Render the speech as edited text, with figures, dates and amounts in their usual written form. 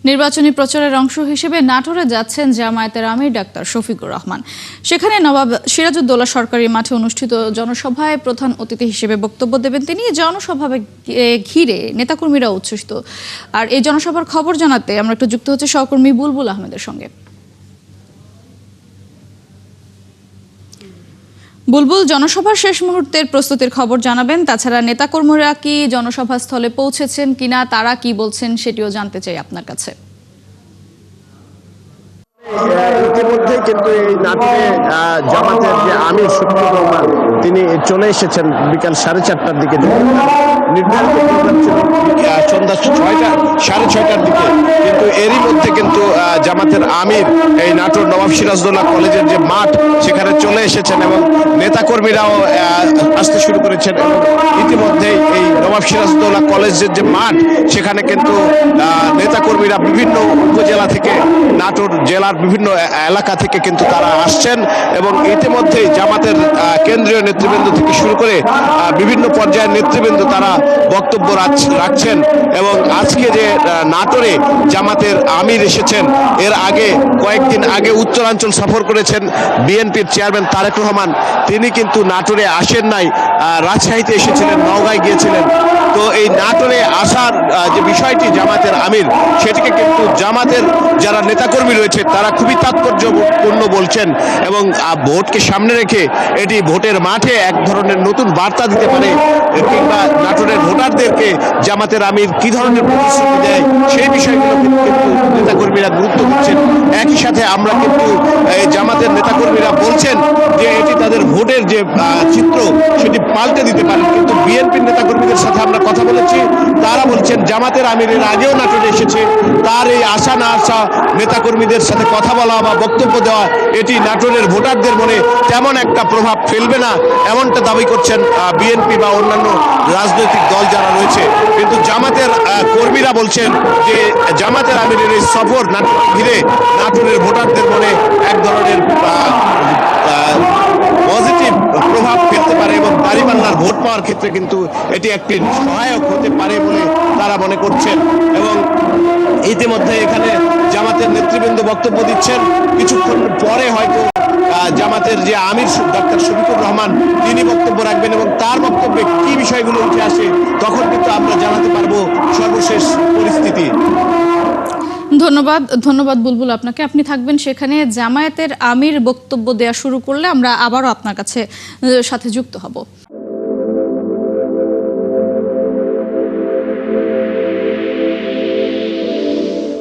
নির্বাচনী প্রচারের অংশ হিসেবে নাটোরে যাচ্ছেন জামায়াতের আমির ডাক্তার শফিকুর রহমান। সেখানে নবাব সিরাজউদ্দৌলা সরকারি মাঠে অনুষ্ঠিত জনসভায় প্রধান অতিথি হিসেবে বক্তব্য দেবেন তিনি। জনসভাকে ঘিরে নেতাকর্মীরা উচ্ছ্বসিত। আর এই জনসভার খবর জানাতে আমরা একটু যুক্ত হচ্ছে সহকর্মী বুলবুল আহমেদের সঙ্গে। বুলবুল, জনসভার শেষ মুহূর্তের প্রস্তুতির খবর জানাবেন। তাছাড়া নেতাকর্মীরা কি জনসভা স্থলে পৌঁছেছেন কিনা, তারা কি বলছেন সেটিও জানতে চাই আপনার কাছে। ইতিমধ্যে কিন্তু এই নাটোরে জামাতের যে আমির শফিকুর রহমান তিনি চলে এসেছেন বিকাল 4:30টার দিকে। নির্ধারিত প্রোগ্রাম ছিল সন্ধ্যা 6:30টার দিকে, কিন্তু এরই মধ্যে কিন্তু জামাতের আমির এই নাটোর নবাব সিরাজউদ্দৌলা কলেজের যে মাঠ সেখানে চলে এসেছেন এবং নেতাকর্মীরাও আসতে শুরু করেছেন। এবং ইতিমধ্যেই এই নবাব সিরাজউদ্দৌলা কলেজের যে মাঠ সেখানে কিন্তু নেতাকর্মীরা বিভিন্ন উপজেলা থেকে, নাটোর জেলার বিভিন্ন এলাকা থেকে কিন্তু তারা আসছেন এবং ইতিমধ্যেই জামাতের কেন্দ্রীয় নেতৃবৃন্দ থেকে শুরু করে বিভিন্ন পর্যায়ের নেতৃবৃন্দ তারা বক্তব্য রাখছেন। এবং আজকে যে নাটোরে জামাতের আমির এসেছেন, এর আগে কয়েকদিন আগে উত্তরাঞ্চল সফর করেছেন বিএনপির চেয়ারম্যান তারেক রহমান, তিনি কিন্তু নাটোরে আসেন নাই, রাজশাহীতে এসেছিলেন, নওগাঁয় গিয়েছিলেন। তো এই নাটোরে আসার যে বিষয়টি জামাতের আমির, সেটিকে কিন্তু জামাতের যারা নেতাকর্মী রয়েছে তারা খুবই তাৎপর্যপূর্ণ বলছেন এবং ভোটকে সামনে রেখে এটি ভোটের মাঠে এক ধরনের নতুন বার্তা দিতে পারে, কিংবা নাটোরের ভোটারদেরকে জামাতের আমির কি ধরনের প্রতিশ্রুতি দেয় সেই বিষয়গুলো কিন্তু নেতাকর্মীরা গুরুত্ব দিচ্ছেন। একই সাথে আমরা কিন্তু জামাতের নেতাকর্মীরা বলছেন যে এটি তাদের ভোটের যে চিত্র সেটি পাল্টে দিতে পারে। কিন্তু বিএনপির নেতাকর্মীদের সাথে আমরা কথা বলেছি, তারা বলছেন জামাতের আমিরের আগেও নাটোরে এসেছে, তার এই আসা না আসা নেতাকর্মীদের সাথে কথা বলা বা বক্তব্য দেওয়া এটি নাটোরের ভোটারদের মনে তেমন একটা প্রভাব ফেলবে না, এমনটা দাবি করছেন বিএনপি বা অন্যান্য রাজনৈতিক দল যারা রয়েছে। কিন্তু জামাতের কর্মীরা বলছেন যে জামাতের আমিরের এই সফর নাটোরকে ঘিরে নাটোরের ভোটারদের মনে এক ধরনের পজিটিভ প্রভাব ফেলতে পারে এবং দাঁড়িপাল্লার ভোট পাওয়ার ক্ষেত্রে কিন্তু এটি একটি সহায়ক হতে পারে বলে তারা মনে করছেন। এবং ইতিমধ্যে এখানে জামাতের নেতৃবৃন্দ বক্তব্য দিচ্ছেন। কিছুক্ষণ পরে হয়তো জামাতের যে আমির ডাক্তার শফিকুর রহমান তিনি বক্তব্য রাখবেন এবং তার বক্তব্যে কি বিষয়গুলো উঠে আসে তখন কিন্তু আমরা জানাতে পারবো সর্বশেষ পরিস্থিতি। ধন্যবাদ বুলবুল আপনাকে। আপনি থাকবেন সেখানে। জামায়াতের আমির বক্তব্য দেওয়া শুরু করলে আমরা আবারও আপনার সাথে যুক্ত হব।